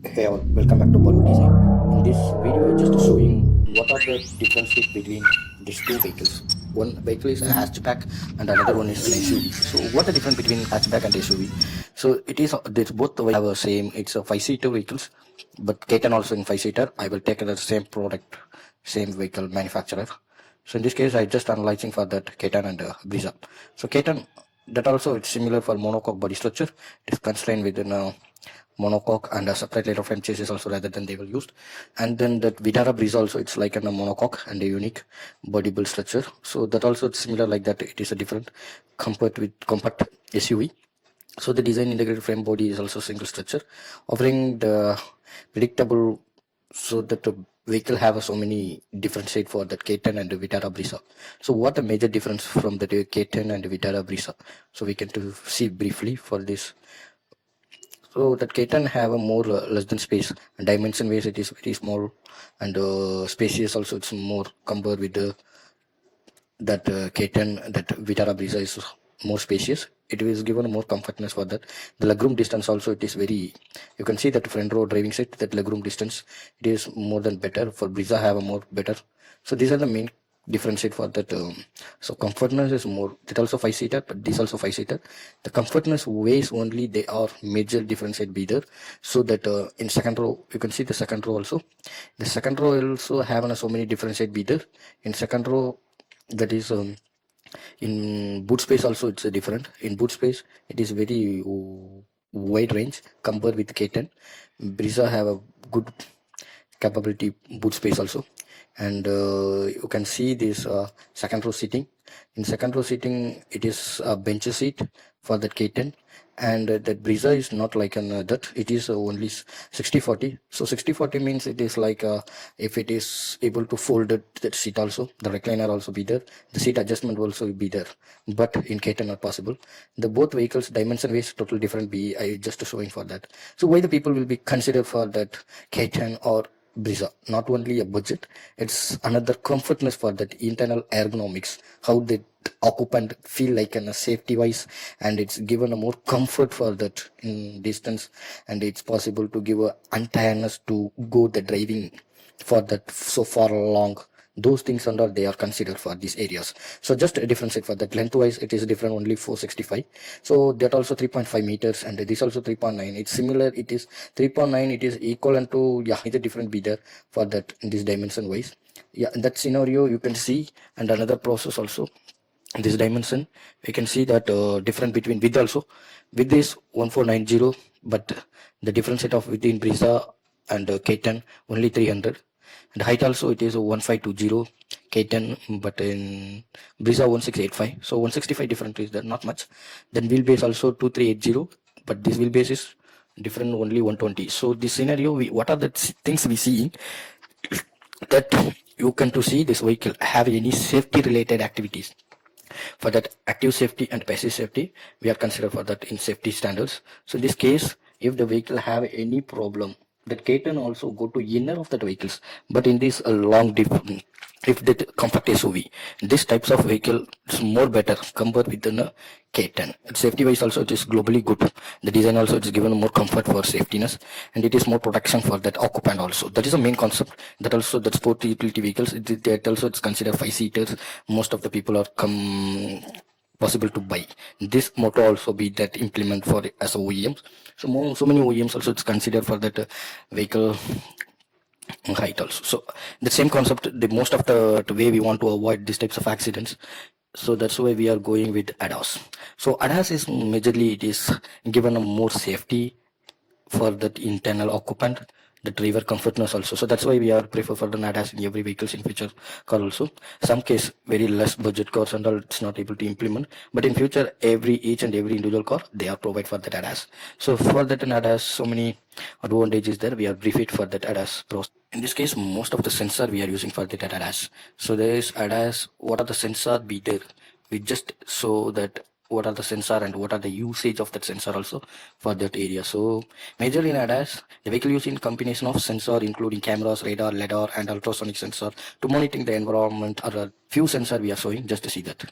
Hey all, welcome back to Bollywood Design. In this video, I'm just showing what are the differences between these two vehicles. One vehicle is a hatchback and another one is an SUV. So what the difference between hatchback and SUV? So it is this both have a same. It's a five-seater vehicles, but Caterham also in five-seater. I will take the same product, same vehicle manufacturer. So in this case, I just analyzing for that Caterham and Brisa. So Caterham that also it's similar for monocoque body structure. It is constrained within monocoque and a separate layer of frame chassis also rather than they were used. And then that Vitara Breeze also it's like a monocoque and a unique body build structure. So that also it's similar like that. It is a different compact SUV. So the design integrated frame body is also single structure, offering the predictable so that the vehicle have so many different shade for that K10 and the Vitara Brisa. So what the major difference from the K10 and the Vitara Brisa? So we can to see briefly for this. So that K10 have a more less than space and dimension wise it is very small and spacious also it's more compared with the that K10 that Vitara Brisa is more spacious. It is given more comfortness for that. The legroom distance also it is very. You can see that front row driving seat that legroom distance it is more than better for Brisa have a more better. So these are the main differentiate for that. So comfortness is more. That also five seater, but this also five seater. The comfortness ways only they are major differentiate be there. So that in second row you can see the second row also. The second row also have so many differentiate be there. In second row that is in boot space also it's different. In boot space it is very wide range compared with K10. Brisa have a good capability boot space also, and you can see this second row seating. In second row seating it is a bench seat for that K10, and that Brisa is not like an that it is only 60/40. So 60/40 means it is like if it is able to fold it, that seat also the recliner also be there, the seat adjustment will also be there, but in K10 not possible. The both vehicles dimension wise totally different be I just showing for that. So why the people will be considered for that K10 or Brisa, not only a budget, it's another comfortness for that internal ergonomics, how the occupant feel like in a safety wise, and it's given a more comfort for that in distance, and it's possible to give a untiredness to go the driving for that so far long. Those things and all they are considered for these areas. So just a differentiate for that lengthwise it is different only 465. So that also 3.5 meters and this also 3.9. It's similar. It is 3.9. It is equivalent to yeah. It's a different be there for that in this dimension wise. Yeah, in that scenario you can see and another process also. In this dimension we can see that different between width also. Width is 1490, but the difference of within Brisa and K10 only 300. And height also it is 1520 K10, but in Brisa 1685. So 165 different is there not much. Then wheelbase also 2380, but this wheelbase is different only 120. So this scenario, what are the things we see that you can to see this vehicle have any safety related activities? For that active safety and passive safety, we are considered for that in safety standards. So in this case, if the vehicle have any problem, that can also go to inner of that vehicles. But in this long diff, if that compact SUV, this types of vehicle is more better compared with the K10. Safety wise also it is globally good. The design also it is given more comfort for safetiness, and it is more protection for that occupant also. That is the main concept. That also that sport utility vehicles that also it's considered five seaters. Most of the people are come possible to buy. This motto also be that implement for as a OEMs. So many OEMs also it's considered for that vehicle height also. So the same concept, the most of the way we want to avoid these types of accidents. So that's why we are going with ADAS. So ADAS is majorly it is given a more safety for that internal occupant, the driver comfortness also. So that's why we are prefer for the ADAS in every vehicles in future car also. Some case very less budget cars and all it's not able to implement, but in future each and every individual car they are provide for that ADAS. So for that in ADAS so many advantages there. We are briefed for that ADAS pros. In this case, most of the sensor we are using for the ADAS. So there is ADAS. What are the sensor be there? We just show that what are the sensor and what are the usage of that sensor also for that area. So majorly in ADAS, the vehicle using combination of sensor including cameras, radar, lidar, and ultrasonic sensor to monitoring the environment. Or a few sensor we are showing just to see that.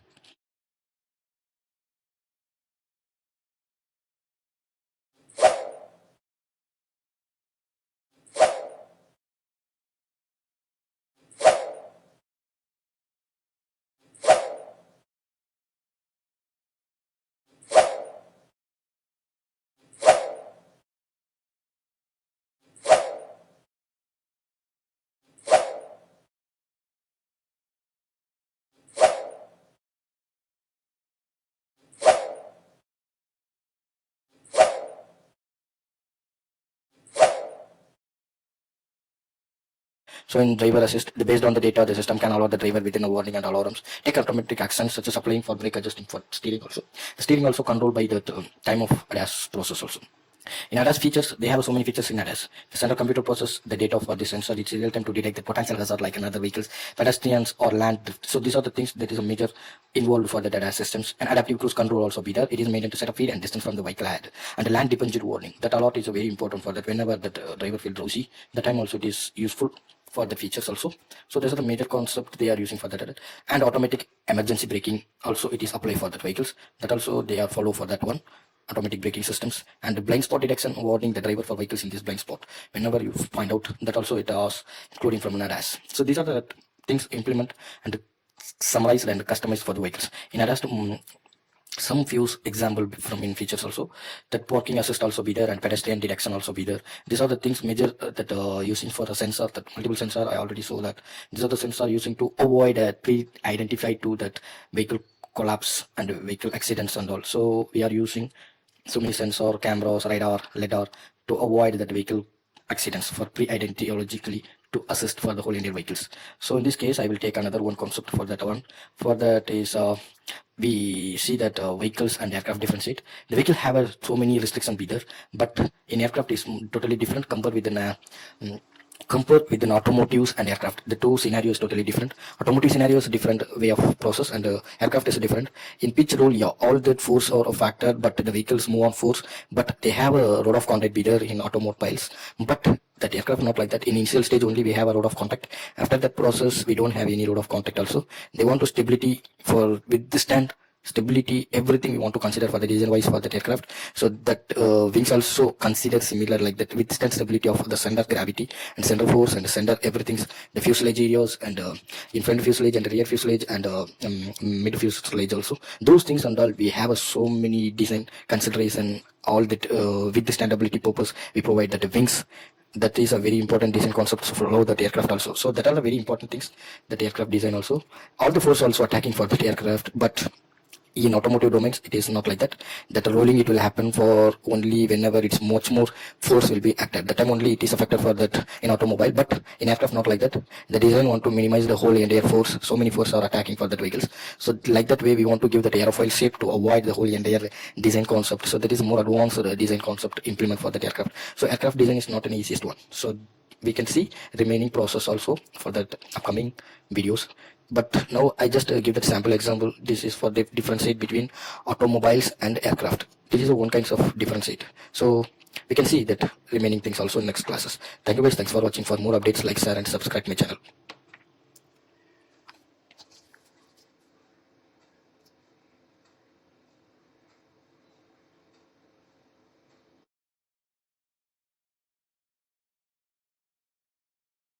So in driver assist, based on the data, the system can allow the driver within a warning and alarms, take automatic actions such as applying for brake, adjusting for steering also. The steering also controlled by the time of ADAS process also. In ADAS features, they have so many features in ADAS. The central computer process the data for the sensor. It's real time to detect the potential hazard like another vehicles, pedestrians or land drift. So these are the things that is a major involved for the ADAS systems. And adaptive cruise control also be there. It is maintained to set a speed and distance from the vehicle ahead. And the land departure warning. That alert is very important for that. Whenever the driver feels drowsy, the time also it is useful for the features also. So these are the major concept they are using for that. And automatic emergency braking also it is applied for the vehicles. That also they are follow for that one. Automatic braking systems and the blind spot detection warning the driver for vehicles in this blind spot whenever you find out that also it is including from an ADAS. So these are the things implement and summarized and customized for the vehicles in ADAS. Some few example from in features also that parking assist also be there and pedestrian detection also be there. These are the things major that using for a sensor, that multiple sensor I already saw that these are the sensor using to avoid pre-identify to that vehicle collapse and vehicle accidents and all. So we are using so many sensor, cameras, radar, lidar to avoid that vehicle accidents for pre-identiologically to assist for the whole Indian vehicles. So in this case, I will take another one concept for that one. For that is we see that vehicles and aircraft differentiate. The vehicle have so many restrictions be there, but in aircraft is totally different compared with an compared with an automotives and aircraft. The two scenarios totally different. Automotive scenario is a different way of process and aircraft is different. In pitch role, yeah, all that force are a factor, but the vehicles move on force, but they have a road of contact be there in automobiles. But that aircraft not like that. In initial stage only we have a road of contact. After that process, we don't have any road of contact also. They want to stability for with the stand stability, everything we want to consider for the design wise for that aircraft. So that wings also consider similar like that with stability of the center gravity and center force and the center everything's the fuselage areas and in front fuselage and rear fuselage and mid fuselage also. Those things and all we have so many design consideration. All that with the standability purpose we provide that the wings. That is a very important design concept for that aircraft also. So that are the very important things that aircraft design also. All the force also attacking for that aircraft, but in automotive domains it is not like that. That rolling it will happen for only whenever it's much more force will be acted. That time only it is affected for that in automobile, but in aircraft not like that. The design want to minimize the whole entire force. So many force are attacking for that vehicles. So like that way we want to give that aerofoil shape to avoid the whole entire design concept. So that is more advanced design concept implement for that aircraft. So aircraft design is not an easiest one. So we can see remaining process also for that upcoming videos. But now I just give that sample example. This is for the differentiate between automobiles and aircraft. This is a one kind of differentiate. So we can see that remaining things also in next classes. Thank you guys. Thanks for watching. For more updates, like, share and subscribe my channel.